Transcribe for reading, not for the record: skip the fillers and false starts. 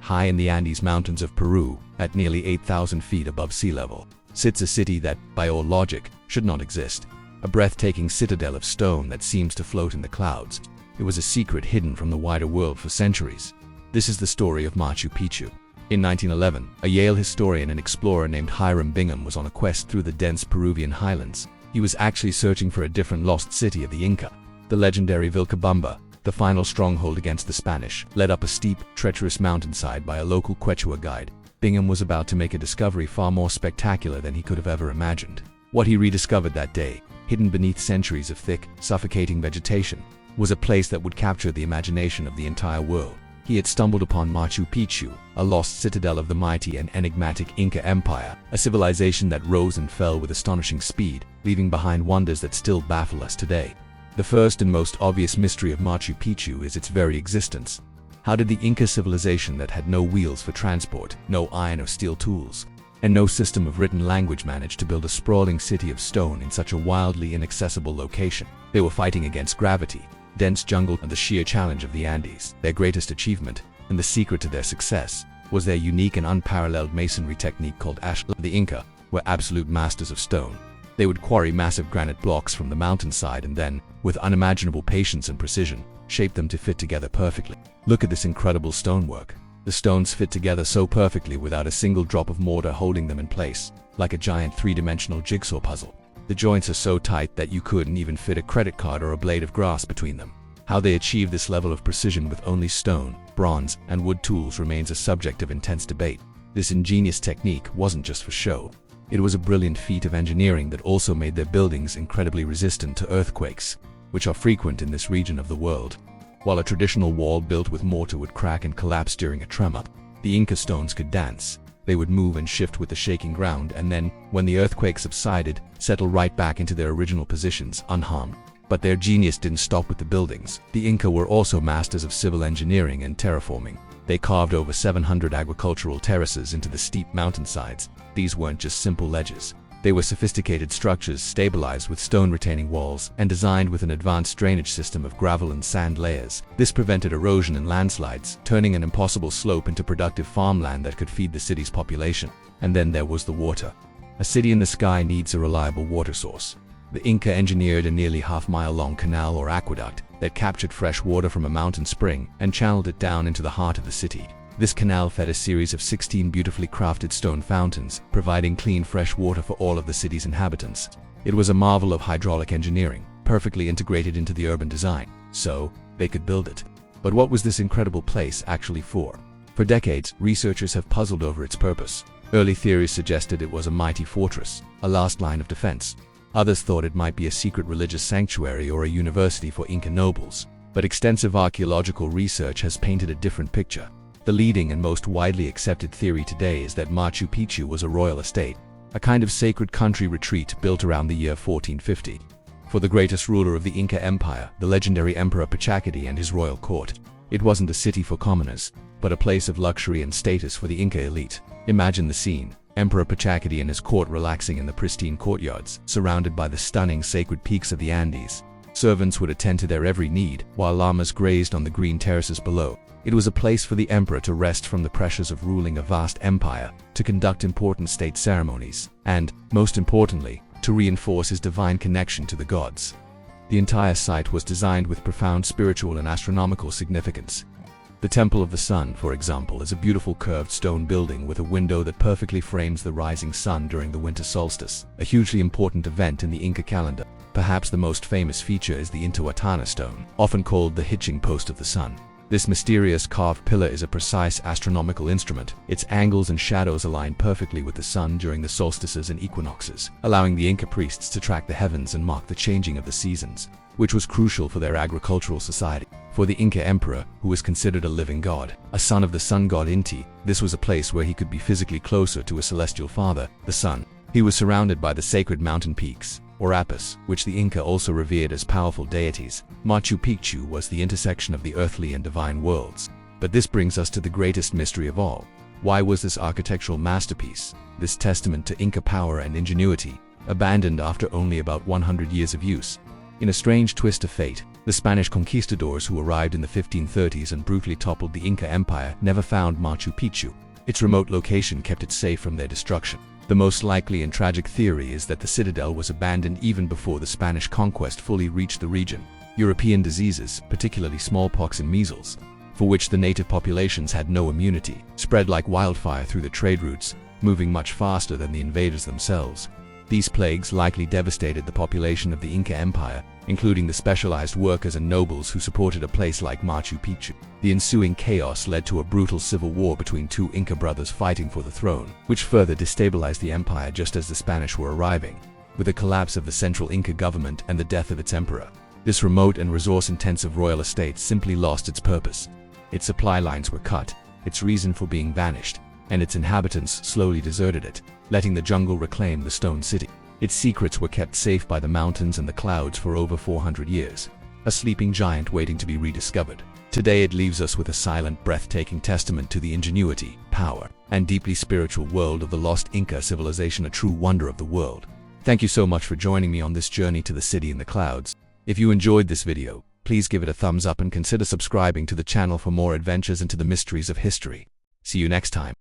high in the Andes Mountains of Peru, at nearly 8,000 feet above sea level, sits a city that, by all logic, should not exist. A breathtaking citadel of stone that seems to float in the clouds. It was a secret hidden from the wider world for centuries. This is the story of Machu Picchu. In 1911, a Yale historian and explorer named Hiram Bingham was on a quest through the dense Peruvian highlands. He was actually searching for a different lost city of the Inca. The legendary Vilcabamba, the final stronghold against the Spanish, led up a steep, treacherous mountainside by a local Quechua guide. Bingham was about to make a discovery far more spectacular than he could have ever imagined. What he rediscovered that day, hidden beneath centuries of thick, suffocating vegetation, was a place that would capture the imagination of the entire world. He had stumbled upon Machu Picchu, a lost citadel of the mighty and enigmatic Inca Empire, a civilization that rose and fell with astonishing speed, leaving behind wonders that still baffle us today. The first and most obvious mystery of Machu Picchu is its very existence. How did the Inca civilization that had no wheels for transport, no iron or steel tools, and no system of written language manage to build a sprawling city of stone in such a wildly inaccessible location? They were fighting against gravity, dense jungle, and the sheer challenge of the Andes. Their greatest achievement, and the secret to their success, was their unique and unparalleled masonry technique called ashlar. The Inca were absolute masters of stone. They would quarry massive granite blocks from the mountainside and then, with unimaginable patience and precision, shape them to fit together perfectly. Look at this incredible stonework. The stones fit together so perfectly without a single drop of mortar holding them in place, like a giant three-dimensional jigsaw puzzle. The joints are so tight that you couldn't even fit a credit card or a blade of grass between them. How they achieve this level of precision with only stone, bronze, and wood tools remains a subject of intense debate. This ingenious technique wasn't just for show. It was a brilliant feat of engineering that also made their buildings incredibly resistant to earthquakes, which are frequent in this region of the world. While a traditional wall built with mortar would crack and collapse during a tremor, the Inca stones could dance. They would move and shift with the shaking ground and then, when the earthquake subsided, settle right back into their original positions, unharmed. But their genius didn't stop with the buildings. The Inca were also masters of civil engineering and terraforming. They carved over 700 agricultural terraces into the steep mountainsides. These weren't just simple ledges. They were sophisticated structures stabilized with stone retaining walls and designed with an advanced drainage system of gravel and sand layers. This prevented erosion and landslides, turning an impossible slope into productive farmland that could feed the city's population. And then there was the water. A city in the sky needs a reliable water source. The Inca engineered a nearly half-mile-long canal or aqueduct that captured fresh water from a mountain spring and channeled it down into the heart of the city. This canal fed a series of 16 beautifully crafted stone fountains, providing clean fresh water for all of the city's inhabitants. It was a marvel of hydraulic engineering, perfectly integrated into the urban design, so they could build it. But what was this incredible place actually for? For decades, researchers have puzzled over its purpose. Early theories suggested it was a mighty fortress, a last line of defense. Others thought it might be a secret religious sanctuary or a university for Inca nobles. But extensive archaeological research has painted a different picture. The leading and most widely accepted theory today is that Machu Picchu was a royal estate, a kind of sacred country retreat built around the year 1450. For the greatest ruler of the Inca Empire, the legendary Emperor Pachacati and his royal court, it wasn't a city for commoners, but a place of luxury and status for the Inca elite. Imagine the scene. Emperor Pachacati and his court relaxing in the pristine courtyards, surrounded by the stunning sacred peaks of the Andes. Servants would attend to their every need, while llamas grazed on the green terraces below. It was a place for the emperor to rest from the pressures of ruling a vast empire, to conduct important state ceremonies, and, most importantly, to reinforce his divine connection to the gods. The entire site was designed with profound spiritual and astronomical significance. The Temple of the Sun, for example, is a beautiful curved stone building with a window that perfectly frames the rising sun during the winter solstice, a hugely important event in the Inca calendar. Perhaps the most famous feature is the Intihuatana stone, often called the hitching post of the sun. This mysterious carved pillar is a precise astronomical instrument. Its angles and shadows align perfectly with the sun during the solstices and equinoxes, allowing the Inca priests to track the heavens and mark the changing of the seasons, which was crucial for their agricultural society. For the Inca emperor, who was considered a living god, a son of the sun god Inti, this was a place where he could be physically closer to a celestial father, the sun. He was surrounded by the sacred mountain peaks, or apis, which the Inca also revered as powerful deities. Machu Picchu was the intersection of the earthly and divine worlds. But this brings us to the greatest mystery of all. Why was this architectural masterpiece, this testament to Inca power and ingenuity, abandoned after only about 100 years of use? In a strange twist of fate, the Spanish conquistadors who arrived in the 1530s and brutally toppled the Inca Empire never found Machu Picchu. Its remote location kept it safe from their destruction. The most likely and tragic theory is that the citadel was abandoned even before the Spanish conquest fully reached the region. European diseases, particularly smallpox and measles, for which the native populations had no immunity, spread like wildfire through the trade routes, moving much faster than the invaders themselves. These plagues likely devastated the population of the Inca Empire, including the specialized workers and nobles who supported a place like Machu Picchu. The ensuing chaos led to a brutal civil war between two Inca brothers fighting for the throne, which further destabilized the empire just as the Spanish were arriving. With the collapse of the central Inca government and the death of its emperor, this remote and resource-intensive royal estate simply lost its purpose. Its supply lines were cut, its reason for being vanished, and its inhabitants slowly deserted it, letting the jungle reclaim the stone city. Its secrets were kept safe by the mountains and the clouds for over 400 years, a sleeping giant waiting to be rediscovered. Today it leaves us with a silent, breathtaking testament to the ingenuity, power, and deeply spiritual world of the lost Inca civilization, a true wonder of the world. Thank you so much for joining me on this journey to the city in the clouds. If you enjoyed this video, please give it a thumbs up and consider subscribing to the channel for more adventures into the mysteries of history. See you next time.